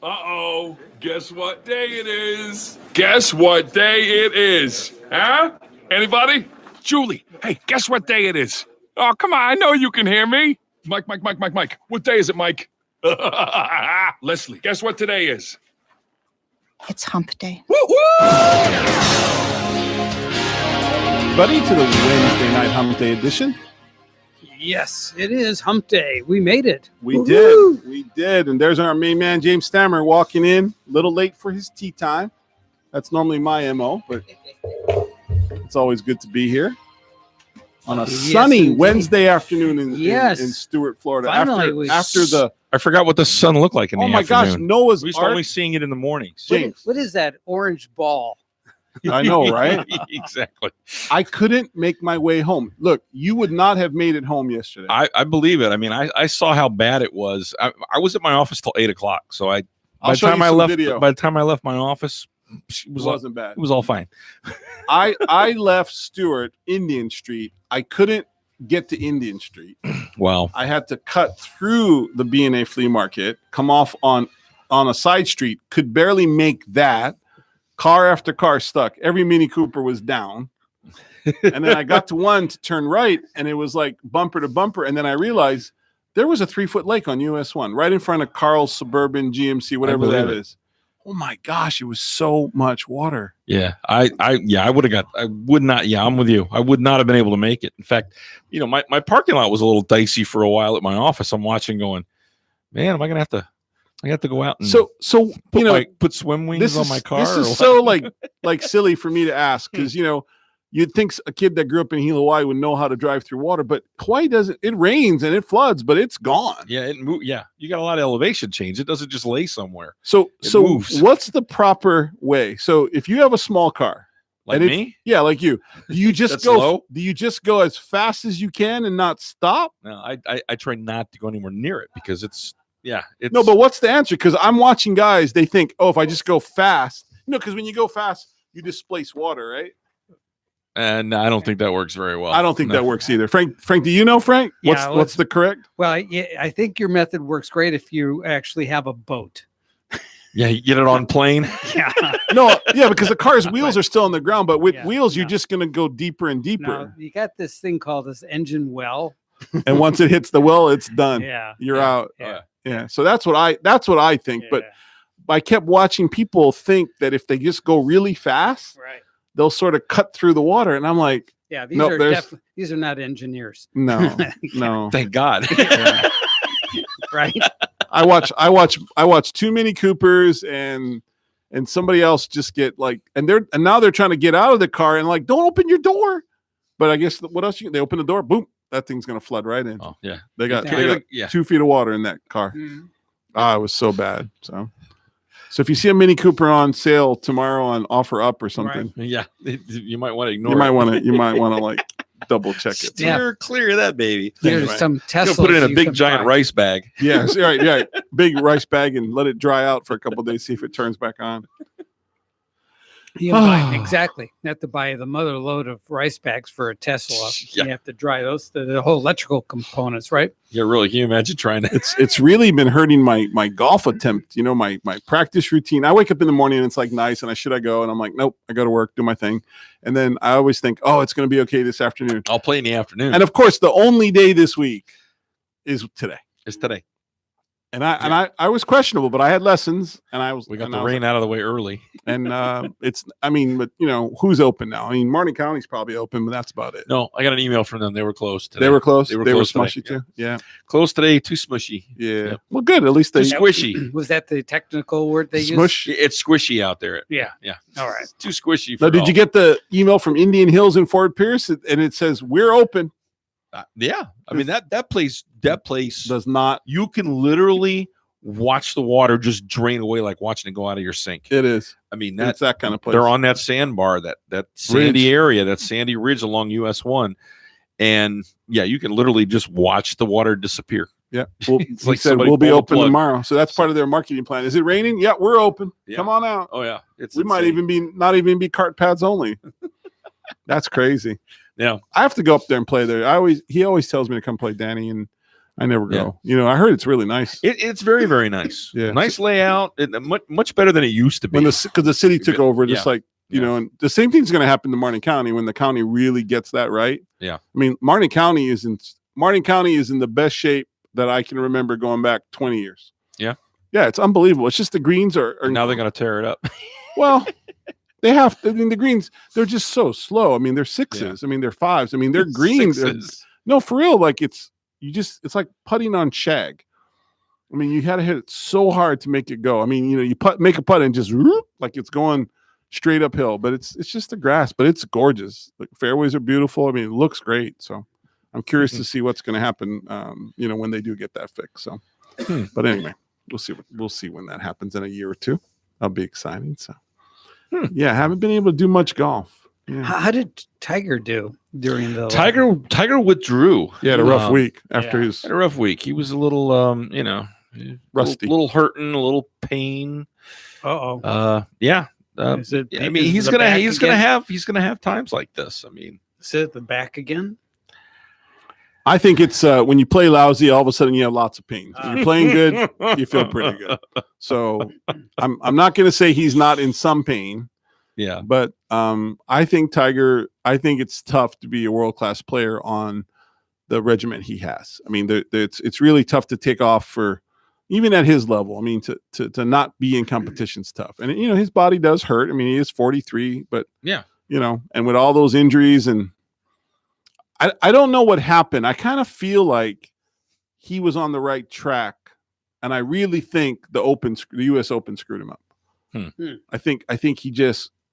Uh-oh. Guess what day it is? Guess what day it is? Huh? Anybody? Julie, hey, guess what day it is? Oh, come on, I know you can hear me. Mike. What day is it, Mike? Leslie, guess what today is? It's Humpday. Woo-hoo! Buddy, to the Wednesday night Humpday edition. Yes, it is Hump Day. We made it. We did. And there's our main man, James Stammer, walking in a little late for his tea time. That's normally my MO, but it's always good to be here on a sunny indeed. Wednesday afternoon in Stuart, Florida. Finally, I forgot what the sun looked like in the afternoon. Oh my gosh, Noah's we used Ark. only seeing it in the mornings. James. What is that orange ball? I know, right? Exactly. I couldn't make my way home. Look, you would not have made it home yesterday. I believe it. I mean, I saw how bad it was. I was at my office till 8:00. So by the time I left my office, it wasn't bad. It was all fine. I left Stuart, Indian Street. I couldn't get to Indian Street. Wow. I had to cut through the B&A flea market, come off on a side street, could barely make that. Car after car stuck. Every Mini Cooper was down. And then I got to one to turn right, and it was like bumper to bumper. And then I realized there was a 3-foot lake on US 1 right in front of Carl's Suburban GMC, whatever that is. Oh my gosh, it was so much water. Yeah, I'm with you. I would not have been able to make it. In fact, my parking lot was a little dicey for a while at my office. I'm watching going, man, am I going to have to go out and put swim wings on my car? This is so like silly for me to ask, because you'd think a kid that grew up in Hawaii would know how to drive through water, but Hawaii doesn't. It rains and it floods, but it's gone. Yeah, you got a lot of elevation change. It doesn't just lay somewhere. So moves. What's the proper way? So if you have a small car, like me, like you, do you just go? Slow? Do you just go as fast as you can and not stop? No, I try not to go anywhere near it because it's. No, but what's the answer? Because I'm watching guys, they think, oh, if I just go fast, because when you go fast, you displace water, right? And I don't think that works very well. I don't think that works either. Frank, do you know, Frank? What's the correct? Well, I think your method works great if you actually have a boat. Yeah, you get it on plane. Yeah. Because the car's wheels are still on the ground, but with wheels, you're just going to go deeper and deeper. No, you got this thing called this engine well. And once it hits the well, it's done. Yeah. You're out. Yeah. So that's what I think. Yeah. But I kept watching people think that if they just go really fast, right, they'll sort of cut through the water. And I'm like, these are not engineers. No. Thank God. Right. I watch too many Coopers and somebody else just get and now they're trying to get out of the car and don't open your door. But I guess what else they open the door, boom, that thing's gonna flood right in. Oh yeah. They got 2 feet of water in that car. Mm-hmm. It was so bad. So if you see a Mini Cooper on sale tomorrow on Offer Up or something, right. Yeah, you might want to ignore. You might want to double check it. Steer clear of that baby. There's some Tesla. Put it in a big giant rice bag. Yeah, right. Big rice bag and let it dry out for a couple of days. See if it turns back on. Exactly. You have to buy the mother load of rice bags for a Tesla. Yeah. You have to dry those, the whole electrical components, right? Yeah, really. Can you imagine trying to? It's really been hurting my golf attempt. My practice routine. I wake up in the morning and it's nice, and should I go? And I'm like, nope, I go to work, do my thing, and then I always think, oh, it's going to be okay this afternoon. I'll play in the afternoon. And of course, the only day this week is today. It's today. And I was questionable, but I had lessons, and we got the rain out of the way early. And who's open now? I mean, Martin County's probably open, but that's about it. No, I got an email from them. They were closed today. They were closed. They were today. smushy too. Yeah. Closed today. Too smushy. Yeah. Yep. Well, good. At least they squishy. Was that the technical word they used? It's squishy out there. Yeah. All right. Too squishy. Now, did you get the email from Indian Hills in Fort Pierce? And it says we're open. Yeah. I mean that place does not. You can literally watch the water just drain away like watching it go out of your sink. It is. I mean, it's that kind of place. They're on that sandbar, that sandy area, that sandy ridge along US 1. And yeah, you can literally just watch the water disappear. Yeah. Well, we'll be open tomorrow. So that's part of their marketing plan. Is it raining? Yeah, we're open. Yeah. Come on out. Oh yeah. We might even not even be cart pads only. That's crazy. Yeah. I have to go up there and play there. He always tells me to come play Danny, and I never go. Yeah. I heard it's really nice. It's very, very nice. Yeah. Nice layout. Much better than it used to be. Because the city took over, just Yeah. like and the same thing's going to happen to Martin County when the county really gets that right. Yeah. I mean, Martin County is in the best shape that I can remember going back 20 years. Yeah. Yeah, it's unbelievable. It's just the greens are now they're going to tear it up. Well, they have to. I mean, the greens, they're just so slow. I mean, they're sixes. I mean, they're fives. I mean, they're green. No, for real. Like it's like putting on shag. I mean, you had to hit it so hard to make it go. I mean, you make a putt and just like it's going straight uphill, but it's just the grass, but it's gorgeous. The fairways are beautiful. I mean, it looks great. So I'm curious to see what's going to happen, when they do get that fixed. So, but anyway, we'll see when that happens in a year or two. That'll be exciting. So, yeah, I haven't been able to do much golf. Yeah. How did Tiger do during the Tiger withdrew? He had a rough week after Had a rough week. He was a little, rusty, a little hurting, a little pain. Yeah. I mean, he's gonna have times like this. I mean, is it the back again? I think it's when you play lousy, all of a sudden you have lots of pain. When you're playing good, you feel pretty good. So I'm not going to say he's not in some pain. Yeah, but I think Tiger. I think it's tough to be a world-class player on the regiment he has. I mean, it's really tough to take off for even at his level. I mean, to not be in competition's tough. And his body does hurt. I mean, he is 43, but and with all those injuries and I don't know what happened. I kind of feel like he was on the right track, and I really think the U.S. Open screwed him up. I think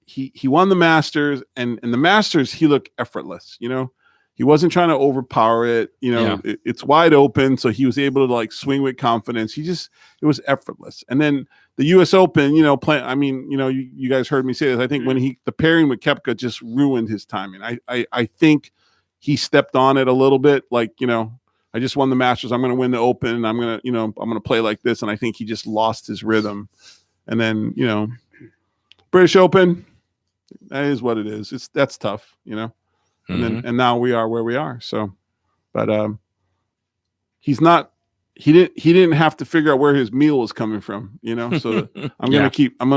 he won the Masters, and the Masters he looked effortless. He wasn't trying to overpower it. It's wide open, so he was able to like swing with confidence. It was effortless. And then the U.S. Open, you guys heard me say this. I think when the pairing with Koepka just ruined his timing. I think he stepped on it a little bit. Like I just won the Masters. I'm going to win the Open. And I'm going to play like this. And I think he just lost his rhythm. And then British Open, that is what it is. That's tough, And now we are where we are. So, but he didn't have to figure out where his meal was coming from, So I'm gonna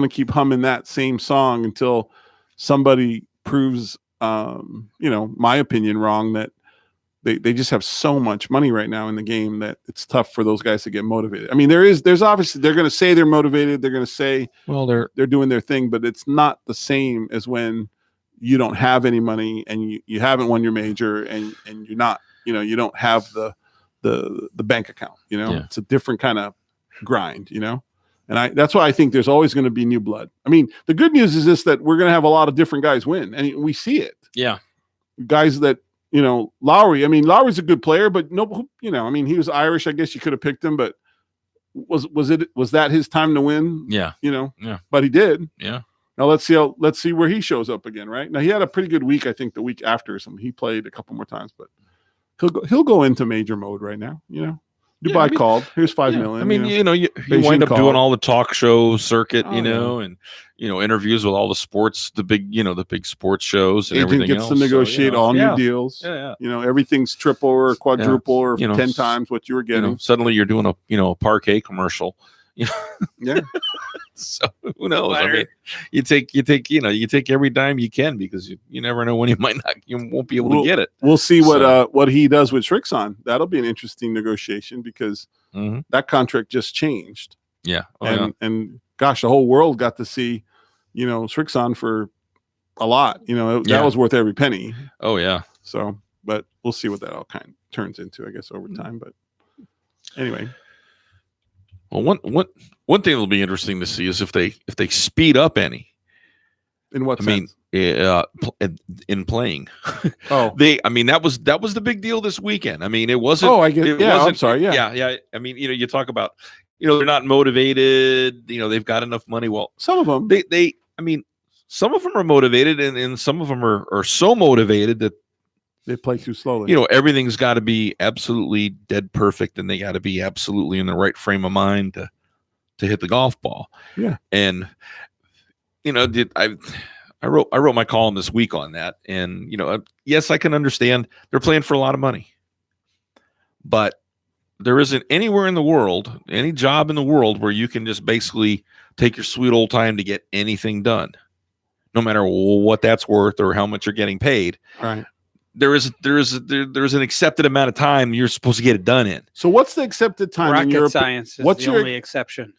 keep humming that same song until somebody proves my opinion wrong, that they just have so much money right now in the game that it's tough for those guys to get motivated. I mean, there's obviously they're going to say they're motivated. They're going to say, well, they're doing their thing, but it's not the same as when you don't have any money and you haven't won your major and you're not, you don't have the bank account, It's a different kind of grind, And that's why I think there's always going to be new blood. I mean, the good news is this, that we're going to have a lot of different guys win, and we see it. Yeah. Guys that, Lowry, I mean, Lowry's a good player, but I mean, he was Irish. I guess you could have picked him, but was that his time to win? Yeah. Yeah. But he did. Yeah. Now let's see where he shows up again, right? Now he had a pretty good week, I think, the week after or something. He played a couple more times, but he'll go into major mode right now, Dubai called. Here's $5 million. I mean, you Beijing wind up called. doing all the talk show circuit, Oh, and interviews with all the sports, the big sports shows, and Agent everything gets else. to negotiate all new deals. Yeah. Everything's triple or quadruple or 10 times what you were getting. Suddenly you're doing a parquet commercial. Yeah. So who knows? I mean, you take every dime you can, because you never know when you won't be able to get it. We'll see what he does with Srixon. That'll be an interesting negotiation, because that contract just changed. Yeah. And gosh, the whole world got to see, Srixon for a lot. That was worth every penny. Oh yeah. So, but we'll see what that all kind of turns into, I guess, over time. But anyway. Well, one thing that'll be interesting to see is if they speed up any. In what sense? In playing. Oh, that was the big deal this weekend. I mean, it wasn't. Oh, I get. Yeah, I'm sorry. Yeah. Yeah. I mean, you talk about, they're not motivated. They've got enough money. Well, some of them. Some of them are motivated, and some of them are so motivated that they play too slowly. Everything's got to be absolutely dead perfect, and they got to be absolutely in the right frame of mind to hit the golf ball. Yeah. And I wrote my column this week on that, and yes, I can understand they're playing for a lot of money, but there isn't anywhere in the world, any job in the world where you can just basically take your sweet old time to get anything done, no matter what that's worth or how much you're getting paid. Right. There's an accepted amount of time you're supposed to get it done in. So what's the accepted time in Rocket Europe? science is what's the your- only exception.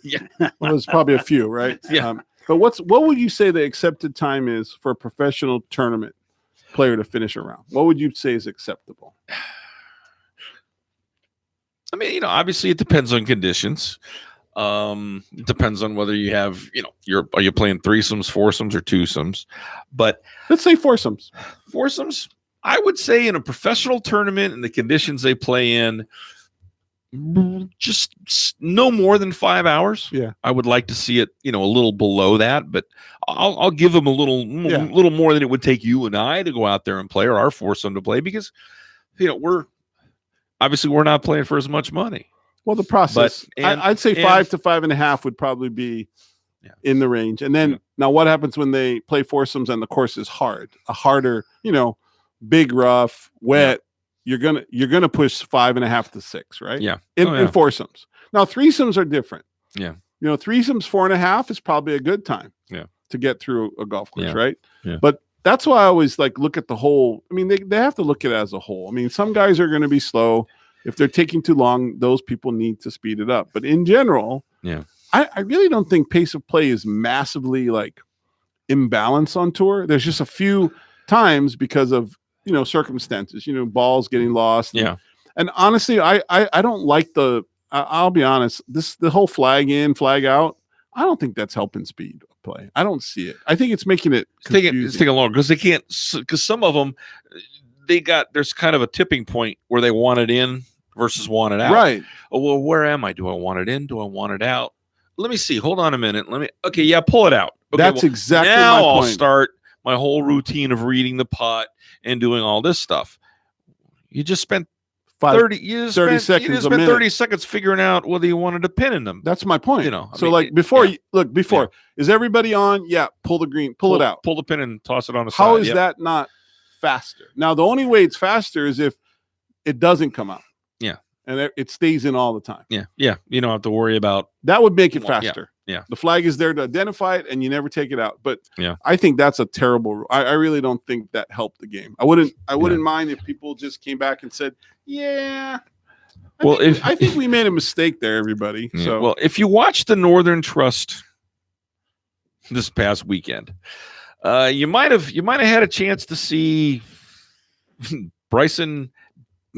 Yeah. Well, there's probably a few, right? Yeah. But what would you say the accepted time is for a professional tournament player to finish a round? What would you say is acceptable? I mean, obviously it depends on conditions. It depends on whether you have, are you playing threesomes, foursomes, or twosomes? But Let's say foursomes. Foursomes, I would say in a professional tournament and the conditions they play in, just no more than 5 hours. Yeah. I would like to see it, a little below that, but I'll give them a little more than it would take you and I to go out there and play, or our foursome to play, because we're not playing for as much money. Well, the process, I'd say 5 to 5.5 would probably be in the range. And then now what happens when they play foursomes and the course is hard, a harder, big, rough, wet, you're gonna push 5.5 to 6, right? Yeah. In foursomes. Now threesomes are different. Yeah. Threesomes 4.5 is probably a good time. Yeah. To get through a golf course, Yeah. right? Yeah. But that's why I always look at the whole. I mean, they have to look at it as a whole. I mean, some guys are going to be slow. If they're taking too long, those people need to speed it up. But in general, I really don't think pace of play is massively imbalanced on tour. There's just a few times because of circumstances, balls getting lost. And honestly, I don't like I'll be honest, the whole flag in, flag out, I don't think that's helping speed of play. I don't see it. I think it's making it confusing. It's taking longer because some of them, there's kind of a tipping point where they want it in versus want it out. Right. Oh, well, where am I? Do I want it in? Do I want it out? Let me see. Hold on a minute. Pull it out. Okay, that's exactly now my point. I'll start my whole routine of reading the putt and doing all this stuff. You just spent 30 seconds. 30 seconds figuring out whether you wanted to pin in them. That's my point. Before is everybody on? Yeah, pull the green, pull it out. Pull the pin and toss it on the side. How is that not faster? Now, the only way it's faster is if it doesn't come out. Yeah. And it stays in all the time. Yeah. Yeah. You don't have to worry about that. Would make it faster. Yeah. The flag is there to identify it and you never take it out. But yeah, I think that's a terrible rule. I really don't think that helped the game. I wouldn't mind if people just came back and said, I think we made a mistake there, everybody. Yeah. So, well, if you watch the Northern Trust this past weekend, you might have had a chance to see Bryson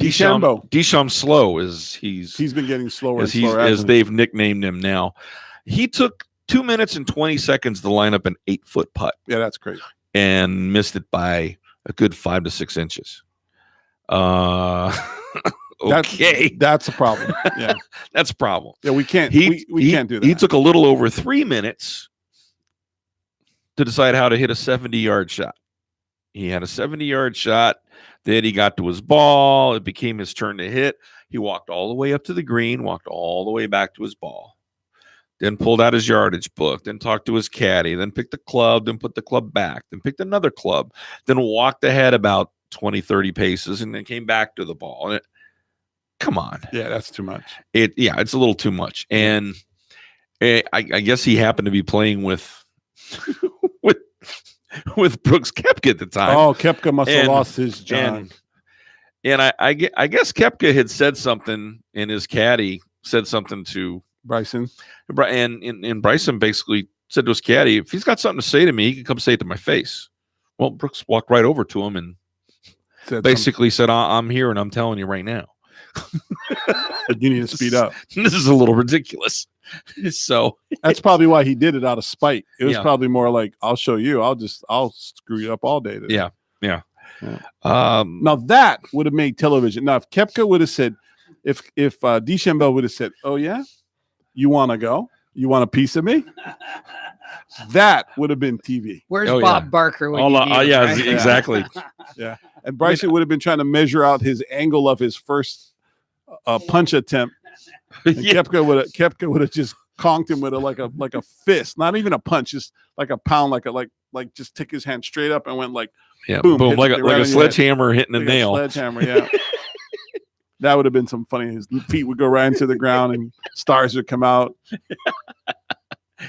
DeChambeau slow he's been getting slower as they've nicknamed him now. He took 2 minutes and 20 seconds to line up an 8-foot putt. Yeah, that's crazy. And missed it by a good 5 to 6 inches. Okay, that's a problem. Yeah, that's a problem. Yeah, we can't. We can't do that. He took a little over 3 minutes to decide how to hit a 70-yard shot. He had a 70-yard shot. Then he got to his ball. It became his turn to hit. He walked all the way up to the green, walked all the way back to his ball. Then pulled out his yardage book, then talked to his caddy, then picked the club, then put the club back, then picked another club, then walked ahead about 20, 30 paces, and then came back to the ball. And come on. Yeah, that's too much. It's a little too much. And I guess he happened to be playing with Brooks Koepka at the time. Oh, Koepka must have lost his job. And I guess Koepka had said something, and his caddy said something to Bryson. And Bryson basically said to his caddy, if he's got something to say to me, he can come say it to my face. Well, Brooks walked right over to him and basically said, I'm here and I'm telling you right now. You need to speed up. This is a little ridiculous. So that's probably why he did it out of spite. It was probably more like, I'll show you. I'll screw you up all day today. Yeah. Now that would have made television. Now, if Koepka would have said, if DeChambeau would have said, oh yeah, you want to go? You want a piece of me? That would have been TV. Where's Bob Barker? Exactly. Yeah. And Bryson would have been trying to measure out his angle of his first punch attempt. And Koepka would have just conked him with like a fist, not even a punch, just like a pound, like just took his hand straight up and went boom, like a sledgehammer hitting a nail. Sledgehammer, yeah. That would have been some funny. His feet would go right into the ground and stars would come out.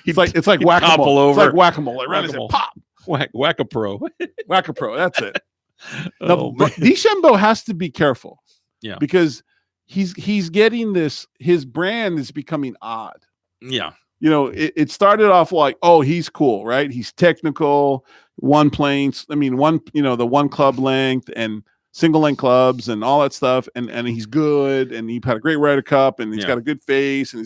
It's like topple whack-a-mole. over. It's like whack-a-mole. Like right as it Whack-a-mole. pop. Whack-a-pro. Whack-a-pro. That's it. Oh, Now, DeChambeau has to be careful. Yeah. Because he's getting this. His brand is becoming odd. Yeah. You know, it started off like, oh, he's cool, right? He's technical, the one club length and single length clubs and all that stuff, and he's good, and he had a great Ryder Cup, and he's got a good face, and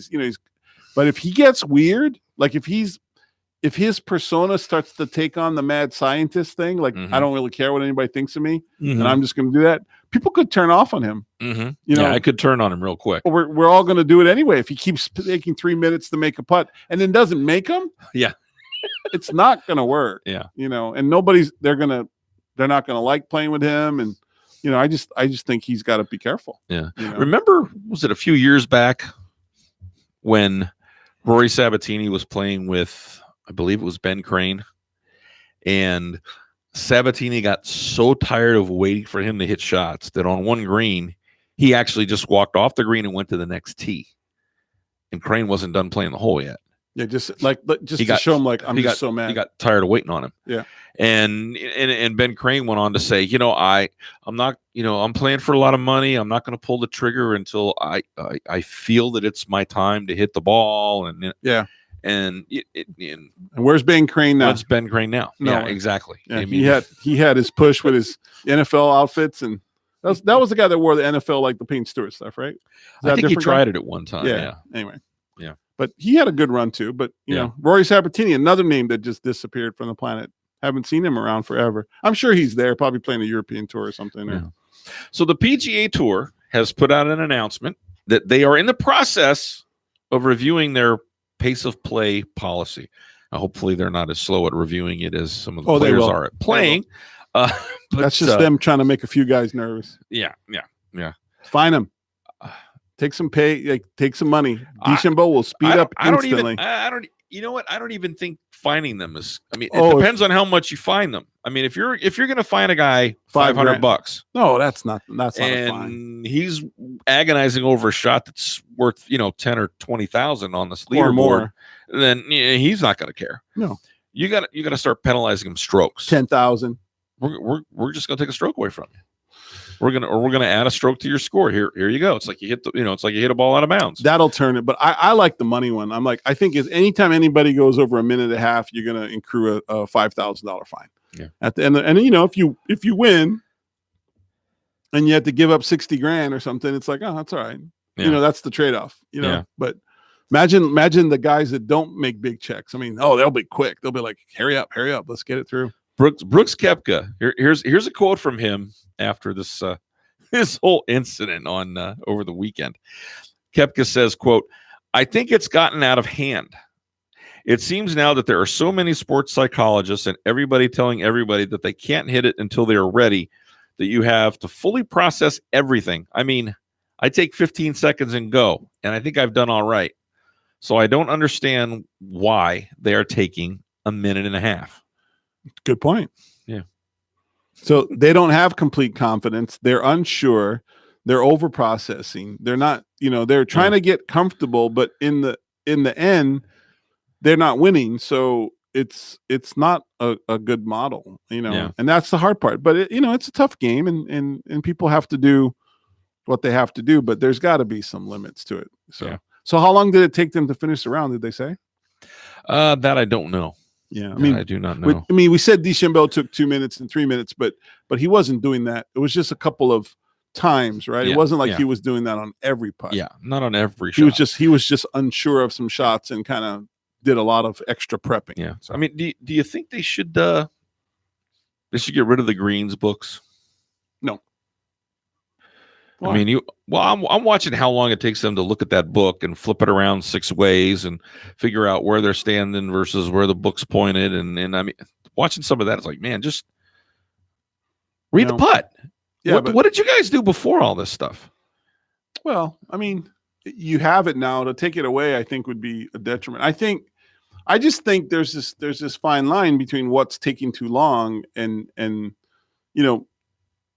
but if he gets weird, like if his persona starts to take on the mad scientist thing, like I don't really care what anybody thinks of me, and I'm just going to do that, people could turn off on him. I could turn on him real quick. We're all going to do it anyway if he keeps taking 3 minutes to make a putt and then doesn't make them. Yeah, it's not going to work. Yeah, and they're not going to like playing with him, and I just think he's got to be careful. Yeah. Remember, was it a few years back when Rory Sabatini was playing with, I believe it was Ben Crane, and Sabatini got so tired of waiting for him to hit shots that on one green, he actually just walked off the green and went to the next tee. And Crane wasn't done playing the hole yet. Yeah, to show him like I'm just so mad. He got tired of waiting on him. Yeah. And Ben Crane went on to say, I'm not, I'm playing for a lot of money. I'm not going to pull the trigger until I feel that it's my time to hit the ball. And And where's Ben Crane now? Where's Ben Crane now? No, yeah, exactly. Yeah, he had his push with his NFL outfits, and that was the guy that wore the NFL like the Payne Stewart stuff, right? I think he tried it at one time. Yeah. Anyway. Yeah. But he had a good run too. But you know, Rory Sabatini, another name that just disappeared from the planet. Haven't seen him around forever. I'm sure he's there, probably playing a European tour or something. Yeah. So the PGA Tour has put out an announcement that they are in the process of reviewing their pace of play policy. Now, hopefully they're not as slow at reviewing it as some of the players are at playing. But that's just them trying to make a few guys nervous. Yeah. Fine them. Take some pay, take some money. DeChambeau will speed up instantly. You know what? I don't even think finding them is. I mean, it depends on how much you fine them. I mean, if you're going to fine a guy $500, no, that's not a fine. And he's agonizing over a shot that's worth 10 or 20,000 on this leaderboard, or more, then he's not going to care. No, you got to start penalizing him strokes. 10,000. We're just going to take a stroke away from you. We're gonna add a stroke to your score. Here you go. It's like you hit it's like you hit a ball out of bounds. That'll turn it. But I like the money one. I think anytime anybody goes over a minute and a half, you're gonna accrue a $5,000 fine. Yeah. At the end, and if you win, and you have to give up $60,000 or something, it's like, oh, that's all right. Yeah. That's the trade off. But imagine the guys that don't make big checks. I mean, they'll be quick. They'll be like, hurry up, let's get it through. Brooks Koepka. Here's a quote from him after this this whole incident on over the weekend. Koepka says, quote, "I think it's gotten out of hand. It seems now that there are so many sports psychologists and everybody telling everybody that they can't hit it until they are ready, that you have to fully process everything. I mean, I take 15 seconds and go, and I think I've done all right. So I don't understand why they are taking a minute and a half." Good point. Yeah. So they don't have complete confidence. They're unsure. They're over processing. They're not, they're trying to get comfortable, but in the end, they're not winning. So it's not a good model, and that's the hard part. But it's a tough game, and people have to do what they have to do, but there's got to be some limits to it. So how long did it take them to finish the round? Did they say? That I don't know. Yeah, I do not know. We said DeChambeau took 2 minutes and 3 minutes, but he wasn't doing that. It was just a couple of times, right? Yeah, it wasn't like he was doing that on every putt. Yeah, not on every shot. He was just unsure of some shots and kind of did a lot of extra prepping. Yeah. So, I mean, do you think they should get rid of the greens books? No. Why? I mean, I'm watching how long it takes them to look at that book and flip it around 6 ways and figure out where they're standing versus where the book's pointed. And I mean, watching some of that, it's like, man, just read the putt. Yeah. What did you guys do before all this stuff? Well, I mean, you have it now. To take it away, I think would be a detriment. I just think there's this fine line between what's taking too long and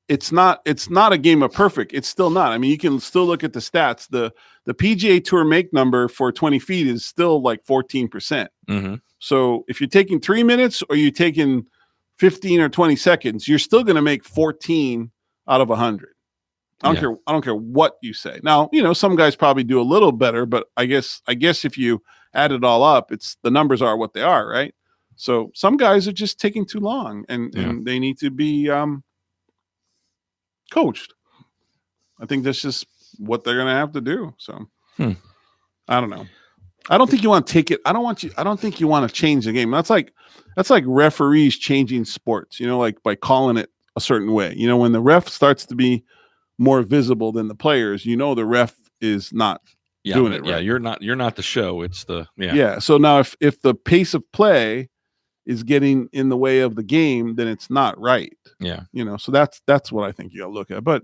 it's not a game of perfect. It's still not. I mean, you can still look at the stats. The PGA Tour make number for 20 feet is still like 14%. Mm-hmm. So if you're taking 3 minutes or you're taking 15 or 20 seconds, you're still going to make 14 out of 100. I don't care what you say. Now, some guys probably do a little better, but I guess if you add it all up, the numbers are what they are, right? So some guys are just taking too long, and they need to be coached. I think that's just what they're going to have to do. So I don't know. I don't think you want to take it. I don't think you want to change the game. That's like referees changing sports, like by calling it a certain way. When the ref starts to be more visible than the players, the ref is not doing it right. Yeah, you're not the show. It's the Yeah. So now if the pace of play is getting in the way of the game, then it's not right. Yeah. So that's what I think you got to look at. But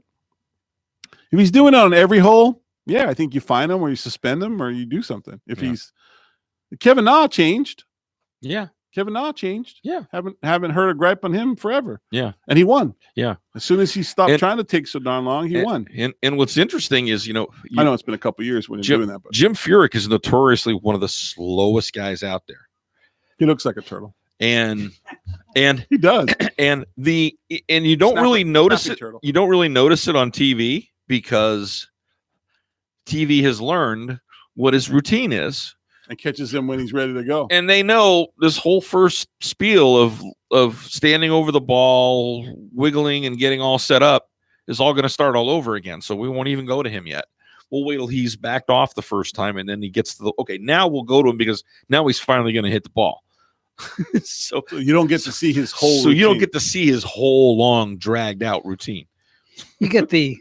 if he's doing it on every hole, yeah, I think you fine him or you suspend him or you do something. If he's Kevin Na changed. Yeah. Kevin Na changed. Yeah. Haven't heard a gripe on him forever. Yeah. And he won. Yeah. As soon as he stopped trying to take so darn long, he won. And what's interesting is, I know it's been a couple of years when he's doing that, but Jim Furyk is notoriously one of the slowest guys out there. He looks like a turtle. And he does. And you don't really notice it. You don't really notice it on TV because TV has learned what his routine is and catches him when he's ready to go. And they know this whole first spiel of standing over the ball, wiggling and getting all set up is all going to start all over again. So we won't even go to him yet. We'll wait till he's backed off the first time and then he gets to now we'll go to him because now he's finally going to hit the ball. so you don't get to see his whole routine. You don't get to see his whole long dragged out routine. You get the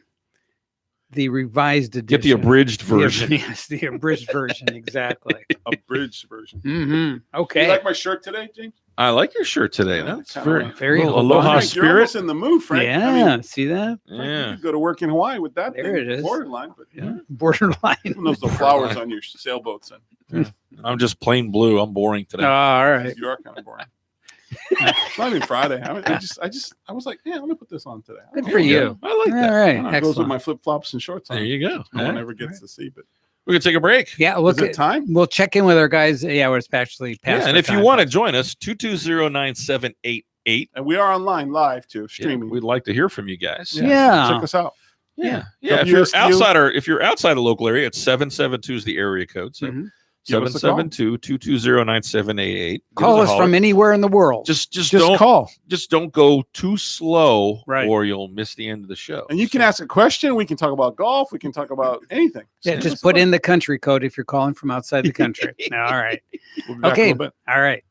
revised edition. Get the abridged version. Yes, the abridged version, exactly. Abridged version. Mm-hmm. Okay. You like my shirt today, James? I like your shirt today. That's very Frank, aloha spirit. You're almost in the mood, Frank. Yeah, see that? Yeah. You could go to work in Hawaii with that. There it is. Borderline, but borderline. Those the flowers on your sailboats. I'm just plain blue. I'm boring today. All right. You are kind of boring. It's not even Friday. I was like, yeah, I'm gonna put this on today. Good for you. I like that. All right. It goes with my flip flops and shorts on. There you go. No one ever gets to see, but we're gonna take a break. Yeah, is it time? We'll check in with our guys. Yeah, we're actually past. Yeah, and if you want to join us, 220-9788. And we are online live too, streaming. We'd like to hear from you guys. Yeah. Check us out. Yeah. If you're outside a local area, it's 772 is the area code. So 772-220-9788. Call us from anywhere in the world. Just don't call. Just don't go too slow, right, or you'll miss the end of the show. And you can ask a question. We can talk about golf. We can talk about anything. Yeah, just put in the country code if you're calling from outside the country. All right. Okay. All right.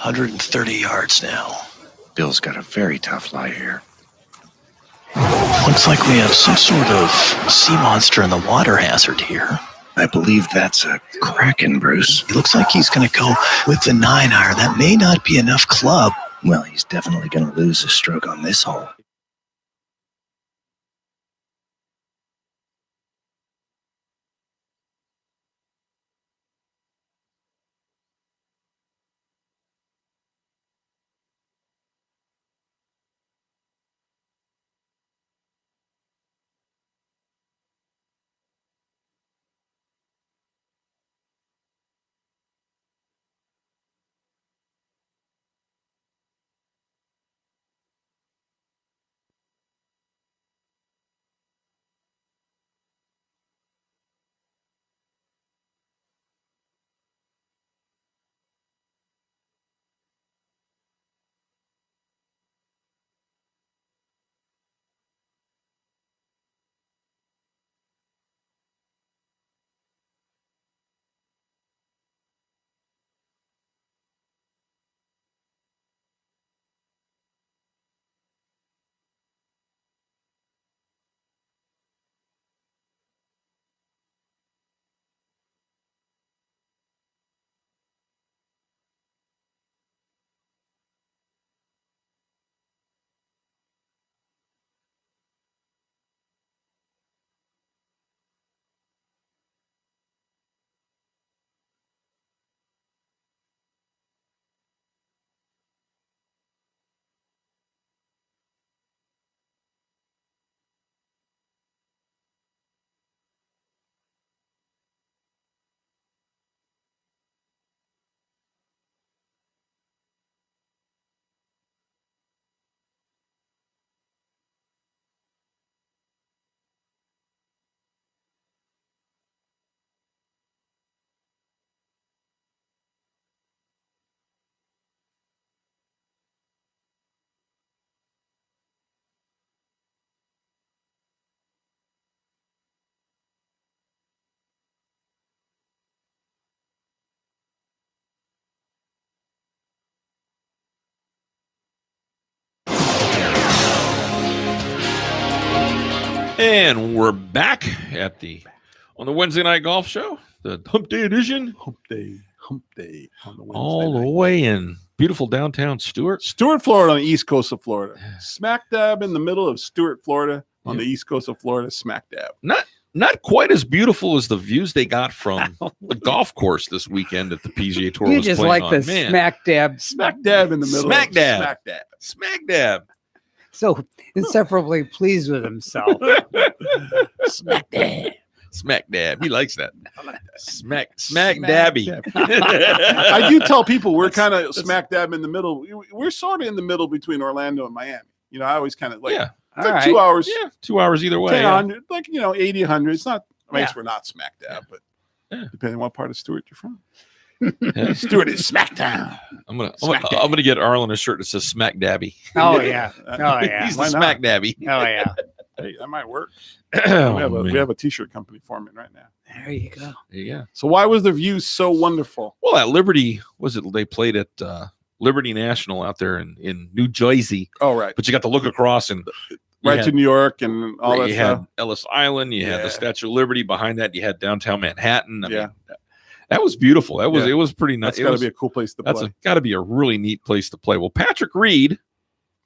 130 yards now. Bill's got a very tough lie here. Looks like we have some sort of sea monster in the water hazard here. I believe that's a kraken, Bruce. It looks like he's going to go with the 9-iron. That may not be enough club. Well, he's definitely going to lose a stroke on this hole. And we're back on the Wednesday night golf show, the Humpday edition. Hump day on the Wednesday All the night. way in beautiful downtown Stuart, Florida, on the east coast of Florida. Smack dab in the middle of Stuart, Florida, on the east coast of Florida. Smack dab. Not quite as beautiful as the views they got from the golf course this weekend at the PGA Tour. You was just playing like on. the Man. smack dab. Smack dab in the middle. Smack of dab. Smack dab. Smack dab. So insufferably pleased with himself. Smack dab. Smack dab. He likes that. Smack dabby. dab. I do tell people we're kind of smack dab in the middle. We're sort of in the middle between Orlando and Miami. You know, I always kind of like, Yeah. it's like All 2 hours. Yeah. 2 hours either way. 10, Yeah. 100, like, 80, 100. It's not, I guess Yeah. we're not smack dab, but Yeah. depending on what part of Stuart you're from. Yeah. Stuart is smackdown. I'm Smack dab. gonna get Arlen a shirt that says Smack Dabby. Oh yeah. Oh yeah. He's the Why not? Smack Dabby. Oh yeah. Hey, that might work. Oh, we have a t-shirt company forming right now. There you go. yeah. So why was the view so wonderful? Well, at Liberty, they played at Liberty National out there in New Jersey, Oh, right. but you got to look across and Right to New York and all that you stuff. had Ellis Island, you had Yeah. the Statue of Liberty behind that, you had downtown Manhattan. I Yeah. mean, that was beautiful. It Yeah. was pretty nice. That's got to be a cool place to That's play. got to be a really neat place to play. Well, Patrick Reed,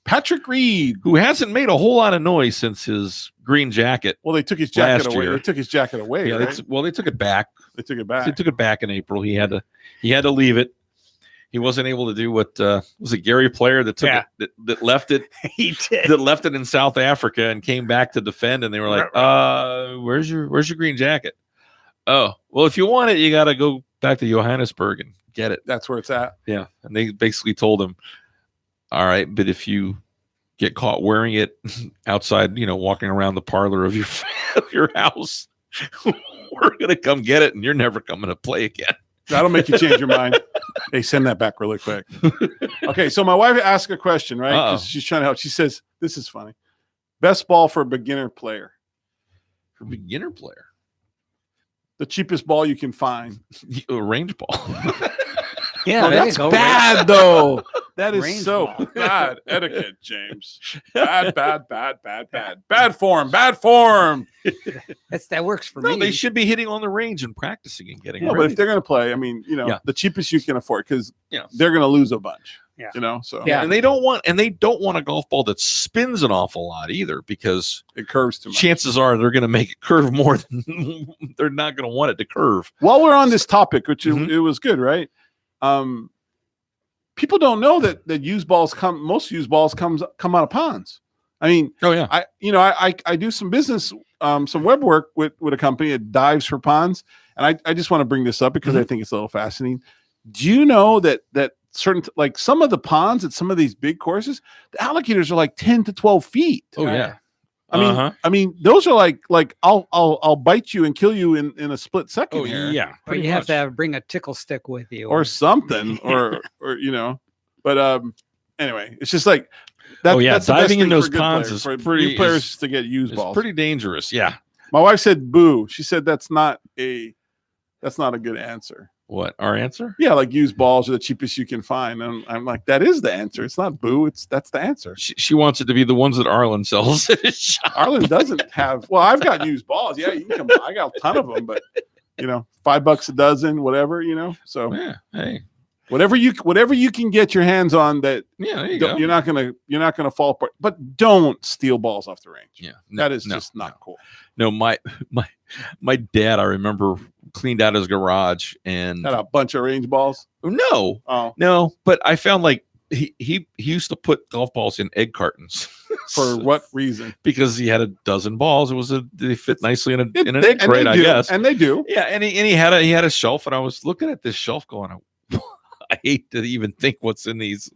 Patrick Reed. who hasn't made a whole lot of noise since his green jacket. Well, they took his jacket Last away. year. They took his jacket away. Yeah, right? they took it back. They took it They back. took it back in April. He had to leave it. He wasn't able to do what was it Gary Player that took Yeah. it that left it He did. that left it in South Africa and came back to defend, and they were like, where's your green jacket? Oh, well, if you want it, you got to go back to Johannesburg and get it. That's where it's at. Yeah, and they basically told him, all right, but if you get caught wearing it outside, walking around the parlor of your house, we're gonna come get it, and you're never coming to play again. That'll make you change your mind. Hey, send that back really quick. Okay, so my wife asked a question, right? Uh-oh. Because she's trying to help. She says, "This is funny. Best ball for a beginner player. For beginner player, The cheapest ball you can find." a range ball. Yeah, Oh, there you that's go. bad, though. That is Range so ball. bad etiquette, James. Bad form. Bad form. That works for No, me. they should be hitting on the range and practicing and getting No, but ready. if they're going to play, I mean, Yeah. the cheapest you can afford, because Yeah. they're going to lose a bunch. Yeah. So Yeah. And they don't want a golf ball that spins an awful lot either, because it curves too much. chances are they're going to make it curve more than they're not going to want it to curve. While we're on this topic, which Mhm. it was good, right? People don't know that most used balls come out of ponds. I mean, Oh yeah, I do some business, some web work with a company that dives for ponds, and I just want to bring this up because I think it's a little fascinating. Do you know that certain, like some of the ponds at some of these big courses, the alligators are like 10 to 12 feet. oh yeah. I mean, those are like I'll bite you and kill you in a split second. Oh here. yeah. Or you have to bring a tickle stick with you. Or something, or but anyway, it's just like that. Oh, yeah, that's the best diving in thing for those good ponds players, is for pretty- new players is- to get used It's balls. pretty dangerous. Yeah. My wife said boo. She said that's not a good answer. What, our answer? Yeah, like used balls are the cheapest you can find. And I'm like, that is the answer. It's not boo. That's the answer. She wants it to be the ones that Arlen sells at his shop. Arlen doesn't have. Well, I've got used balls. Yeah, you can come. I got a ton of them, but $5 a dozen, whatever. So Yeah. Hey. whatever you can get your hands on that. Yeah. There you go. You're not gonna fall apart. But don't steal balls off the range. Yeah. That is just not cool. No, my dad, I remember, cleaned out his garage and Got a bunch of range balls. no, Oh, but I found like he used to put golf balls in egg cartons. for what reason? Because he had a dozen balls. They fit nicely in an egg And crate, they I do, guess. and they do. Yeah, and he had a shelf, and I was looking at this shelf going, I hate to even think what's in these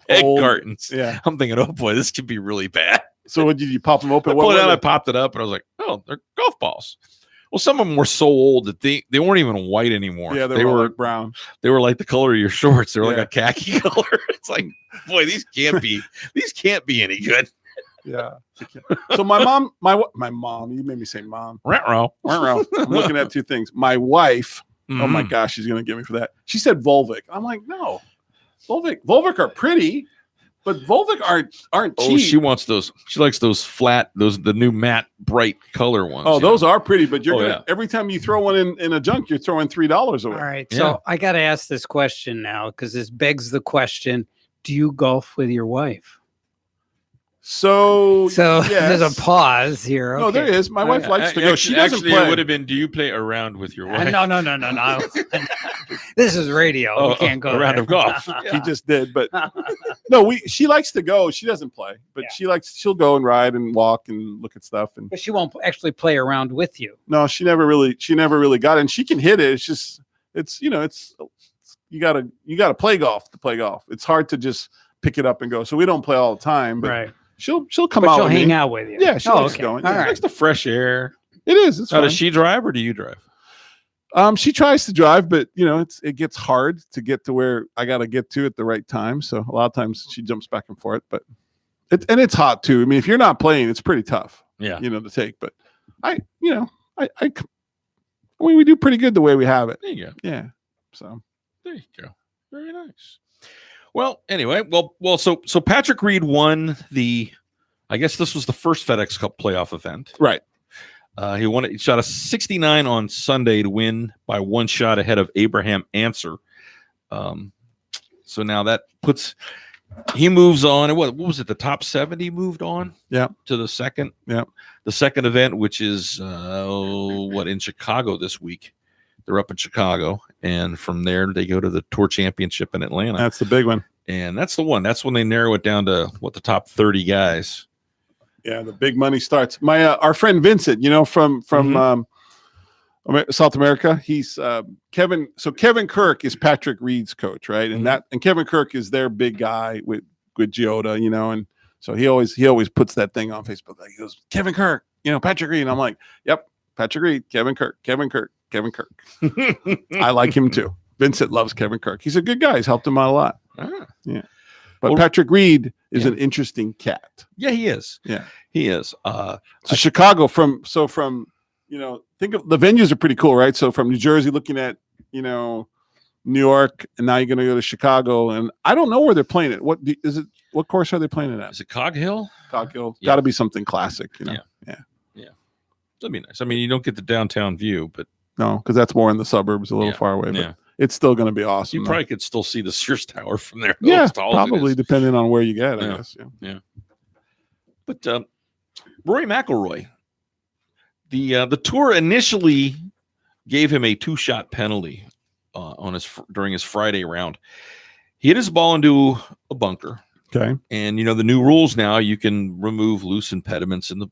egg Old- cartons. Yeah. I'm thinking, oh boy, this could be really bad. So what did you pop them open? I What pulled it were out, I they? popped it up, and I was like, oh, they're golf balls. Well, some of them were so old that they weren't even white anymore. Yeah, they were like brown. they were like the color of your shorts. They were Yeah. like a khaki color. It's like, boy, these can't be any good. Yeah. So my mom, you made me say mom. Ruh-roh. I'm looking at two things. My wife, oh my Mhm. gosh, she's gonna get me for that. She said Volvic. I'm like, no. Volvic are pretty, But Volvic aren't cheap. Oh, she wants those. She likes those flat, the new matte bright color ones. Oh, those are pretty, but you're yeah. every time you throw one in a junk, you're throwing $3 away. All right. Yeah. So I got to ask this question now because this begs the question: do you golf with your wife? So There's yes. a pause here. No, Okay. there is. My wife likes to go. She doesn't actually, play. it would have been, do you play a round with your wife? No. This is radio. We can't go a round there. of golf. He just did, but no, she likes to go. She doesn't play, but she'll go and ride and walk and look at stuff. And But she won't actually play around with you. no, she never really got it. And she can hit it. It's just you gotta play golf to play golf. It's hard to just pick it up and go. So we don't play all the time, but Right. she'll come But out. she'll with hang me. out with you. Yeah, she likes going. All Yeah. right. Likes the fresh air. It is. It's Now, fun. does she drive or do you drive? She tries to drive, but it gets hard to get to where I got to get to at the right time. So a lot of times she jumps back and forth, but it's hot too. I mean, if you're not playing, it's pretty tough, Yeah. to take. But we do pretty good the way we have it. There you go. Yeah. So There you go. Very nice. Well, anyway, so Patrick Reed won I guess this was the first FedEx Cup playoff event. right. He won it. He shot a 69 on Sunday to win by one shot ahead of Abraham Answer. So now that he moves on. What was it? The top 70 moved on. Yeah. To the second. Yeah. The second event, which is in Chicago this week. They're up in Chicago, and from there they go to the Tour Championship in Atlanta. That's the big one. And that's the one. That's when they narrow it down to the top 30 guys. Yeah, the big money starts. My our friend Vincent, from South America, he's Kevin. So Kevin Kirk is Patrick Reed's coach, right? And and Kevin Kirk is their big guy with Giota, and so he always puts that thing on Facebook. Like he goes, Kevin Kirk, Patrick Reed. And I'm like, yep, Patrick Reed, Kevin Kirk. I like him too. Vincent loves Kevin Kirk. He's a good guy. He's helped him out a lot. Yeah. But Patrick Reed is an interesting cat. Yeah, he is. Yeah, he is. So Chicago think of the venues are pretty cool, right? So from New Jersey, looking at New York, and now you're going to go to Chicago, and I don't know where they're playing it. What is it? What course are they playing it at? Is it Cog Hill? Cog Hill. Yeah. Got to be something classic, Yeah. That'd be nice. I mean, you don't get the downtown view, but no, because that's more in the suburbs, a little far away. But it's still going to be awesome. You probably could still see the Sears Tower from there. Yeah, probably depending on where you get. I guess. Yeah. But Rory McIlroy, the tour initially gave him a 2-shot penalty during his Friday round. He hit his ball into a bunker. Okay. And the new rules now, you can remove loose impediments in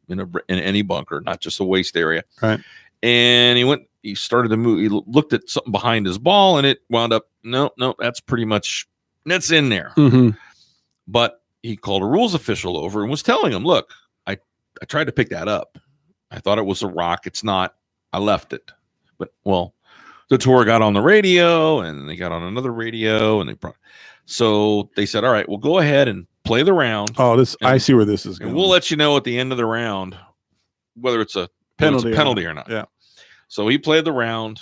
any bunker, not just the waist area. Right. And he started to move. He looked at something behind his ball, and it wound up. No, that's in there. Mm-hmm. But he called a rules official over and was telling him, "Look, I tried to pick that up. I thought it was a rock. It's not. I left it." But the tour got on the radio, and they got on another radio, and so they said, "All right, we'll go ahead and play the round." Oh, I see where this is going. And we'll let you know at the end of the round whether it's a penalty or not. Yeah. So he played the round.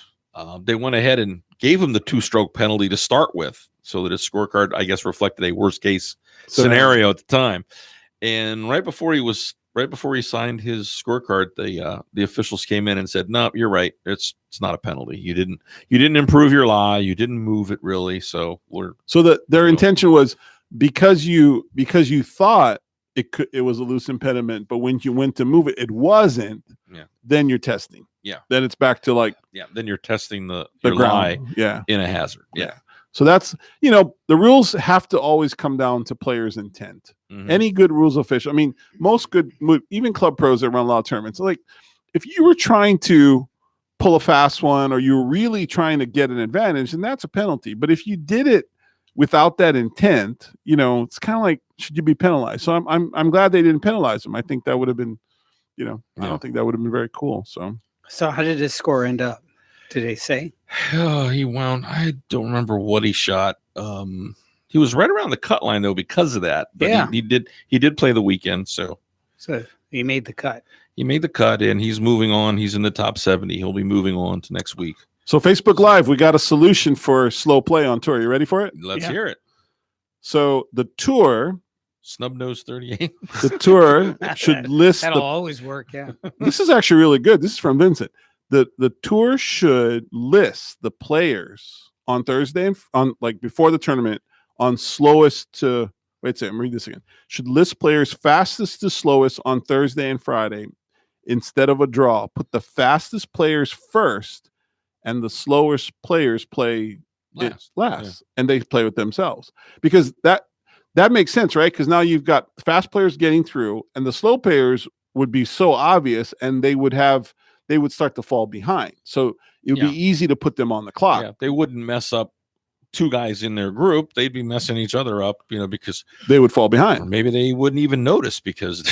They went ahead and gave him the 2-stroke penalty to start with, so that his scorecard, I guess, reflected a worst case scenario at the time. And right before he signed his scorecard, the officials came in and said, "No, you're right. It's not a penalty. You didn't improve your lie. You didn't move it really. So their intention was because you thought it was a loose impediment, but when you went to move it, it wasn't. Yeah. Then you're testing. Yeah. Then it's back to then you're testing your ground. lie. Yeah. In a hazard. Yeah. So that's the rules have to always come down to players' intent. Mhm. Any good rules official, I mean, most good, even club pros that run a lot of tournaments, like if you were trying to pull a fast one or you were really trying to get an advantage, then that's a penalty. But if you did it without that intent, it's kind of like, should you be penalized? So I'm glad they didn't penalize him. I think that would have been, I don't think that would have been very cool. So how did his score end up? Did they say? Oh, he wound. I don't remember what he shot. He was right around the cut line though because of that. But yeah, he did play the weekend, so he made the cut. He made the cut, and he's moving on. He's in the top 70. He'll be moving on to next week. So Facebook Live, we got a solution for slow play on tour. You ready for it? Let's hear it. So the tour Snub nose 38. The tour should list That'll the. always work. Yeah. This is actually really good. This is from Vincent. The tour should list the players on Thursday and on like before the tournament on slowest to wait a second, read this again. Should list players fastest to slowest on Thursday and Friday instead of a draw. Put the fastest players first and the slowest players play last. And they play with themselves. Because that makes sense, right? Because now you've got fast players getting through, and the slow players would be so obvious, and they would start to fall behind. So it would be easy to put them on the clock. Yeah, they wouldn't mess up two guys in their group. They'd be messing each other up, because they would fall behind. Or maybe they wouldn't even notice because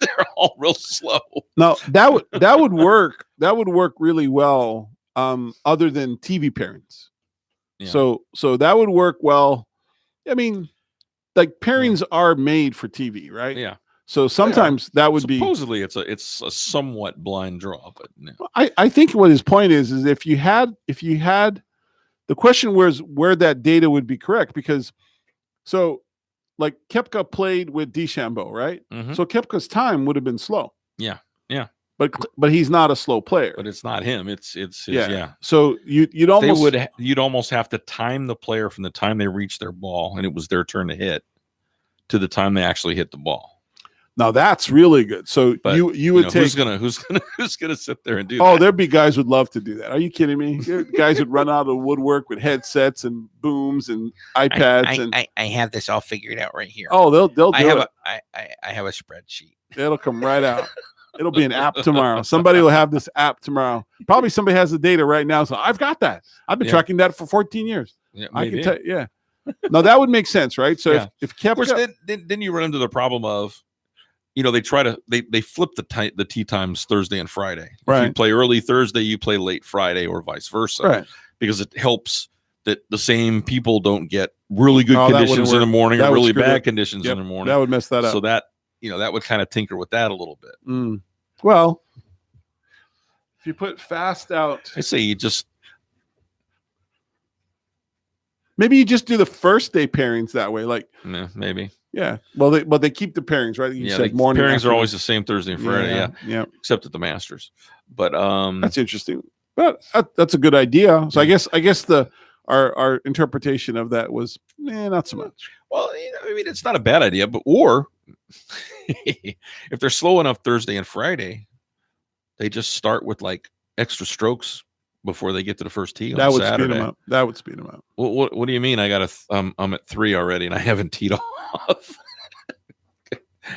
they're all real slow. Now that would work. That would work really well. Other than TV pairings. Yeah. So that would work well. I mean, like pairings are made for TV, right? Yeah. So sometimes that would supposedly it's a somewhat blind draw, but no. I think what his point is if you had the question was where that data would be correct, because so like Koepka played with DeChambeau, right? Mm-hmm. So Koepka's time would have been slow. Yeah. But he's not a slow player. But it's not him. It's his, yeah. So you'd almost have to time the player from the time they reached their ball and it was their turn to hit to the time they actually hit the ball. Now that's really good. So but, you would take who's gonna sit there and do that? Oh, there'd be guys who'd love to do that. Are you kidding me? Guys would run out of the woodwork with headsets and booms and iPads. I have this all figured out right here. Oh, they'll do it. I have a spreadsheet. It'll come right out. It'll be an app tomorrow. Somebody will have this app tomorrow. Probably somebody has the data right now. So I've got that. I've been tracking that for 14 years. Yeah, I can tell. Yeah. No, that would make sense, right? So if Koepka, then you run into the problem of, they try to they flip the tee times Thursday and Friday. Right. If you play early Thursday, you play late Friday, or vice versa. Right. Because it helps that the same people don't get really good conditions in the morning or really bad conditions in the morning. That would mess that up. So that that would kind of tinker with that a little bit. Well, if you put fast out, I say you just maybe you just do the first day pairings that way. Like maybe. Yeah. Well, they keep the pairings, right? You said morning pairings are always the same Thursday and Friday. Yeah. Except at the Masters. But that's interesting. But that's a good idea. So I guess our interpretation of that was not so much. Well, it's not a bad idea, or if they're slow enough Thursday and Friday, they just start with like extra strokes before they get to the first tee on Saturday. Speed them up. That would speed them up. What do you mean? I got I'm at 3 already and I haven't teed off.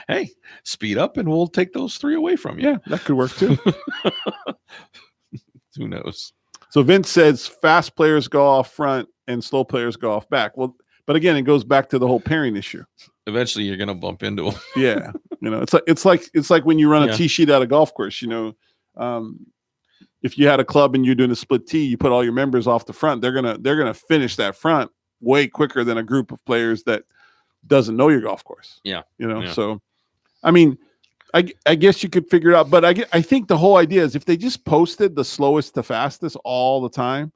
Hey, speed up and we'll take those 3 away from you. Yeah, that could work too. Who knows? So Vince says fast players go off front and slow players go off back. Well, but again, it goes back to the whole pairing issue. Eventually, you're going to bump into them. Yeah, it's like when you run a tee sheet at a golf course. If you had a club and you're doing a split tee, you put all your members off the front. They're gonna finish that front way quicker than a group of players that doesn't know your golf course. Yeah, So, I mean, I guess you could figure it out, but I think the whole idea is if they just posted the slowest to fastest all the time,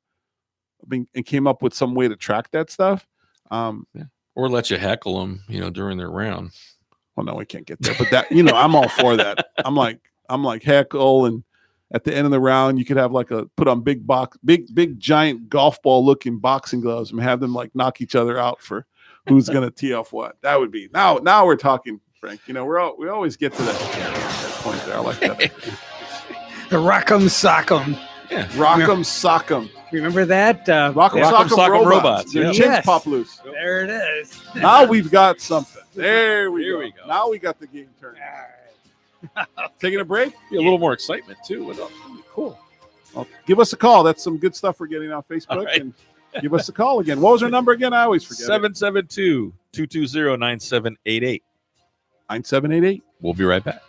and came up with some way to track that stuff. Or let you heckle them, during their round. Well, no, we can't get there, but that, I'm all for that. I'm like heckle, and at the end of the round, you could have put on big giant golf ball looking boxing gloves and have them like knock each other out for who's going to tee off what. That would be now we're talking, Frank. We always get to that point there. I like that. The Rock'em Sock'em. Yeah. Rock'em Sock'em. Remember that? Rock'em Sock'em robots. Their chins pop loose. There it is. Now we've got something. There we go. Now we got the game turned. All right. Taking a break? A little more excitement, too. Cool. Well, give us a call. That's some good stuff we're getting on Facebook. Right. And give us a call again. What was our number again? I always forget. 772-220-9788. 9788. We'll be right back.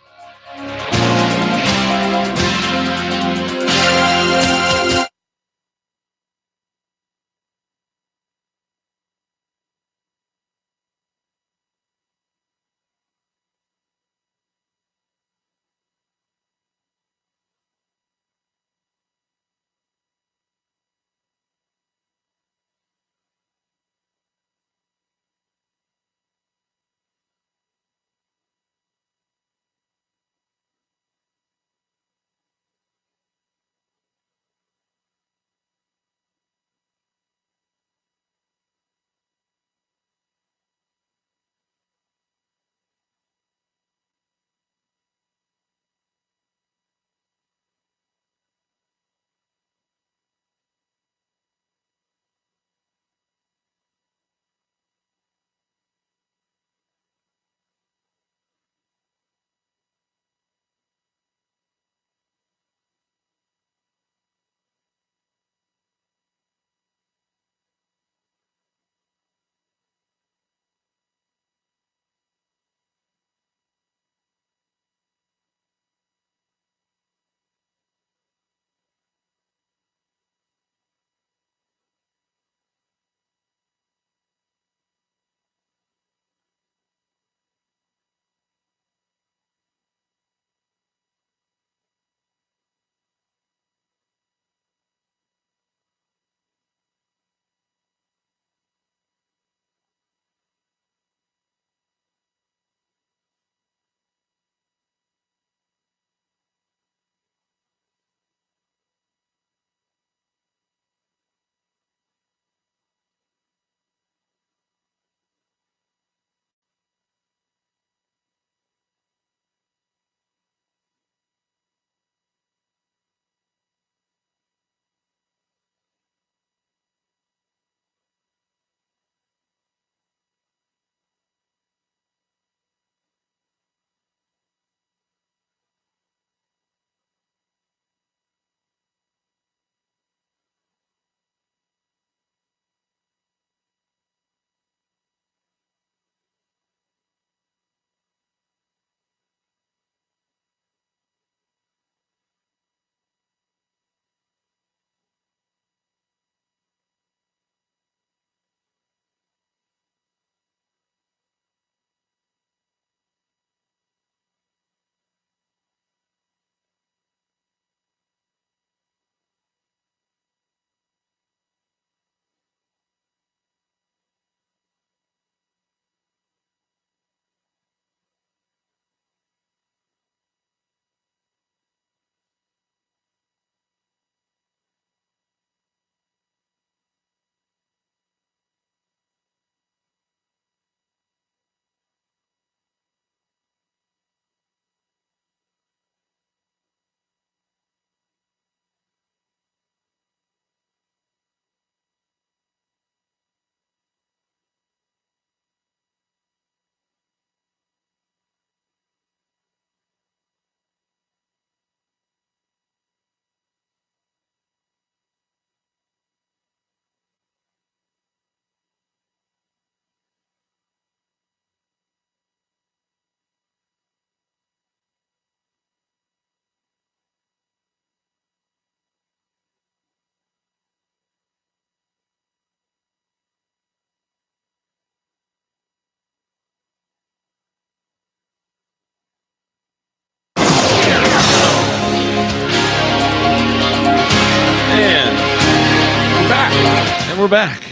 we're back.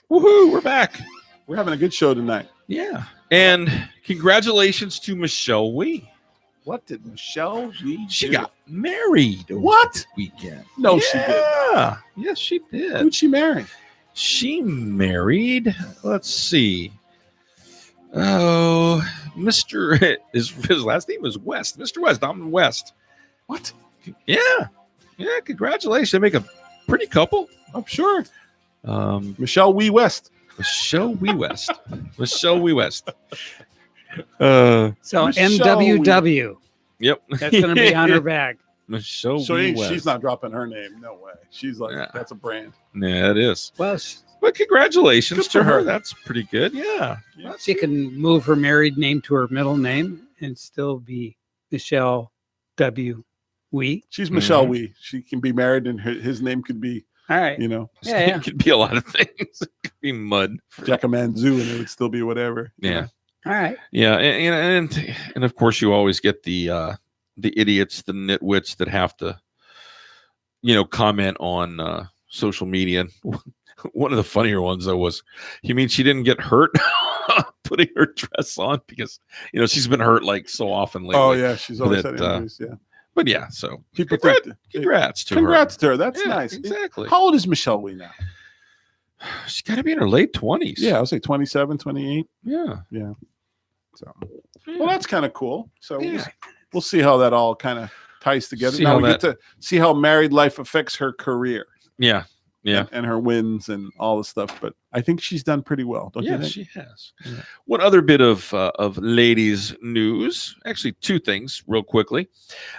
Woohoo! We're back. We're having a good show tonight. Yeah. And congratulations to Michelle Wee. What did Michelle Wee She do? got married. What? Weekend. No, she did. Yeah. Yes, she did. Who'd she marry? She married. Let's see. Oh, Mr. His last name is West. Mr. West. Dominic West. What? Yeah. Yeah. Congratulations. They make a pretty couple. I'm sure. Michelle Wee West. Michelle Wee West. Michelle Wee West. So Michelle MWW. Yep. That's going to be on her bag. Michelle So Wee West. she's not dropping her name. No way. She's like, Yeah. that's a brand. Yeah, it is. Well, But congratulations Good for to her. her. That's pretty good. Yeah. she can move her married name to her middle name and still be Michelle W. Wee. She's Michelle Mhm. Wee. She can be married, and his name could be, All right. you know, Yeah, yeah. It could be a lot of things. It could be mud. Jackamanzoo, and it would still be whatever. you Yeah. know. All right. Yeah. And of course you always get the idiots, the nitwits that have to, comment on social media. One of the funnier ones though was, you mean she didn't get hurt putting her dress on because she's been hurt like so often lately. Oh yeah, she's always That, had injuries. Yeah. But yeah, so People congrats to congrats her. to her. That's Yeah, nice. exactly. How old is Michelle Wee now? She's got to be in her late 20s. Yeah, I was like 27, 28. Yeah. So, well, that's kind of cool. So Yeah. we'll see how that all kind of ties together. See Now how we get to see how married life affects her career. Yeah. Yeah. And her wins and all the stuff. But I think she's done pretty well. Don't you Yeah, think? she has. Yeah. One other bit of ladies news, actually two things real quickly.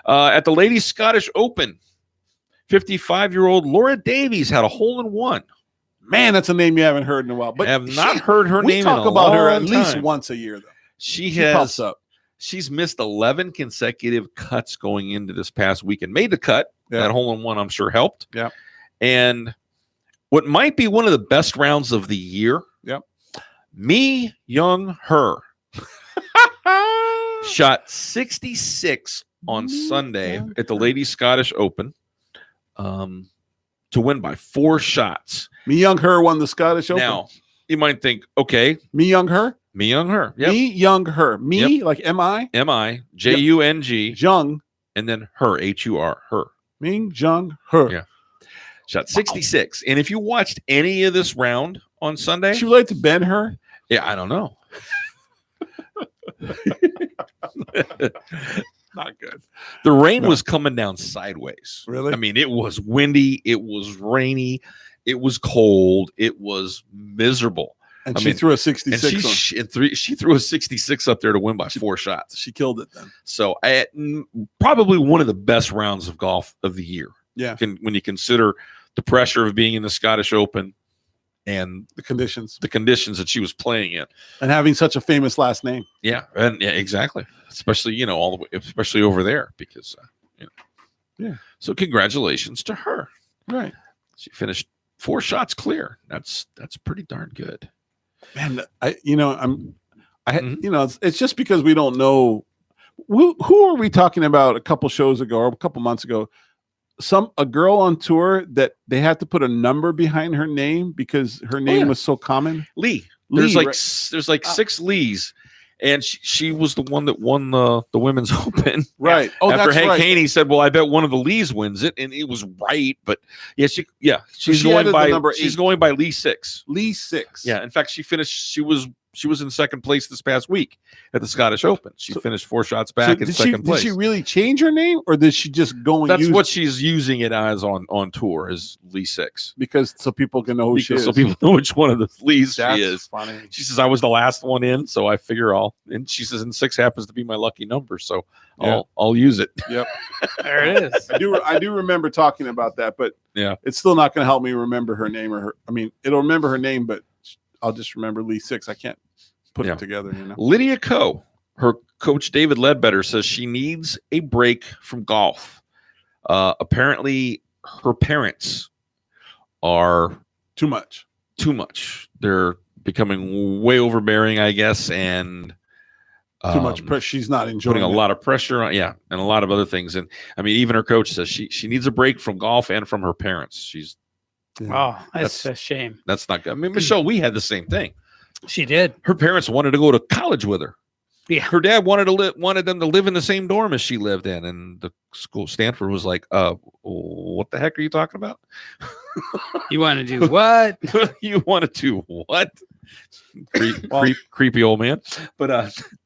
At the Ladies Scottish Open, 55-year-old Laura Davies had a hole-in-one. Man, that's a name you haven't heard in a while. But I have not heard her we name talk in a about her long at least time. once a year, though. She pops has up. She's missed 11 consecutive cuts going into this past weekend. Made the cut. Yeah. That hole-in-one, I'm sure, helped. Yeah. And what might be one of the best rounds of the year. Yep. Me Young Her shot 66 on Sunday at the Ladies Scottish Open to win by 4 shots. Me Young Her won the Scottish Open. Now, you might think, okay, Me Young Her? Me Young Her. Yep. Me Young Her. Me, like M-I? M-I-J-U-N-G. Jung. And then her, H-U-R, her. Ming Jung Her. Yeah. Shot 66. And if you watched any of this round on Sunday, She related to Ben Hur? yeah, I don't know. Not good. The rain No. was coming down sideways. Really? I mean, it was windy, it was rainy, it was cold, it was miserable. And I she mean, threw a And 66 on. she threw a 66 up there to win by 4 shots. She killed it then. So probably one of the best rounds of golf of the year. Yeah. When you consider the pressure of being in the Scottish Open and The conditions. the conditions that she was playing in. And having such a famous last name. Yeah, and yeah, exactly. Especially all the way, especially over there, because Yeah. So congratulations to her. Right. She finished 4 shots clear. That's pretty darn good. Man, Mhm. it's just because we don't know who are we talking about a couple shows ago or a couple months ago. A girl on tour that they had to put a number behind her name because her name yeah. was so common. Lee. There's Lee, like there's like 6 Lees, and she was the one that won the Women's Open. Right. Oh, After that's Hank right. Haney said, "Well, I bet one of the Lees wins it," and it was right. But she's she going added the by number she's 8. going by Lee 6. Lee 6. Yeah, in fact, she finished. She was in second place this past week at the Scottish Open. She finished 4 shots back in second place. Did she really change her name, or did she just go and That's use what she's using it as on tour, is Lee 6, because so people can know who she is? so people know which one of the Lees That's she is. funny. She says, I was the last one in, so I figure and she says, and 6 happens to be my lucky number, so Yeah. I'll use it. Yep. There it is. I do remember talking about that, but Yeah. it's still not going to help me remember her name it'll remember her name, but I'll just remember Lee 6. I can't put Yeah. it together, Lydia Ko, her coach David Ledbetter, says she needs a break from golf. Apparently, her parents are Too much. They're becoming way overbearing, I guess, and Too much pressure. She's not enjoying putting a it. lot of pressure on, and a lot of other things. And I mean, even her coach says she needs a break from golf and from her parents. She's Oh, that's a shame. That's not good. I mean, Michelle, we had the same thing. She did. Her parents wanted to go to college with her. Yeah. Her dad wanted them to live in the same dorm as she lived in, and the school Stanford was like, what the heck are you talking about? You want to do what? You want to do what? Creepy old man. But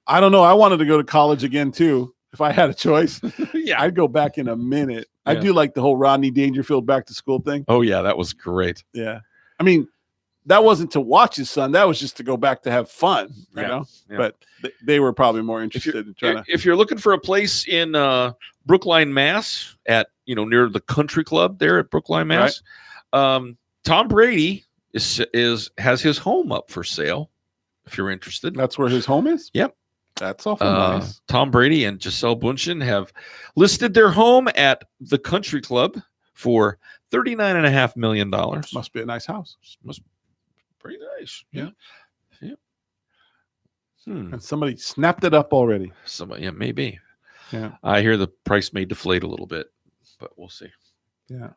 I don't know. I wanted to go to college again too. If I had a choice, yeah, I'd go back in a minute. I Yeah. do like the whole Rodney Dangerfield back to school thing. Oh yeah, that was great. Yeah. I mean, that wasn't to watch his son. That was just to go back to have fun, you know? Yeah. But they were probably more interested in trying to. If you're looking for a place in Brookline, Mass, at near the country club there at Brookline, Mass, Tom Brady has his home up for sale. If you're interested, That's where his home is? Yep. That's awful nice. Tom Brady and Gisele Bundchen have listed their home at the country club for $39.5 million. Must be a nice house. Must be pretty nice. Yeah. Yeah. Hmm. And somebody snapped it up already. Somebody, yeah, maybe. Yeah. I hear the price may deflate a little bit, but we'll see. Yeah.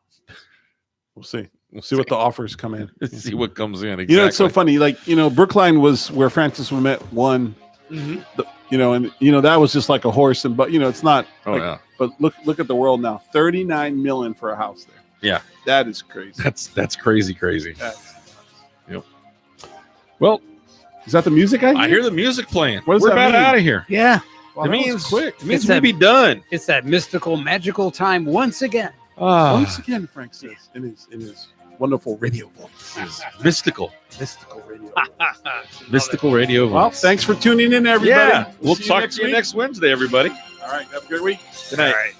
We'll see. We'll see what the offers come in. Let's see what comes in. Exactly. You know, it's so funny. Like, Brookline was where Francis Ouimet won. Mhm. That was just like a horse. But it's not. Oh yeah. But look at the world now. $39 million for a house there. Yeah. That is crazy. That's crazy. That's, Yep. Well, is that the music I I hear the music playing. What does We're that about mean? out of here. Yeah. Wow, It that was means quick. It means It's we'll that- be done. It's that mystical, magical time once again. Once again, Frank says in his wonderful radio voice. Mystical. Mystical radio. Mystical radio Well, voice. thanks for tuning in, everybody. Yeah. We'll See talk to you week. next Wednesday, everybody. All right. Have a good week. Good night. All right.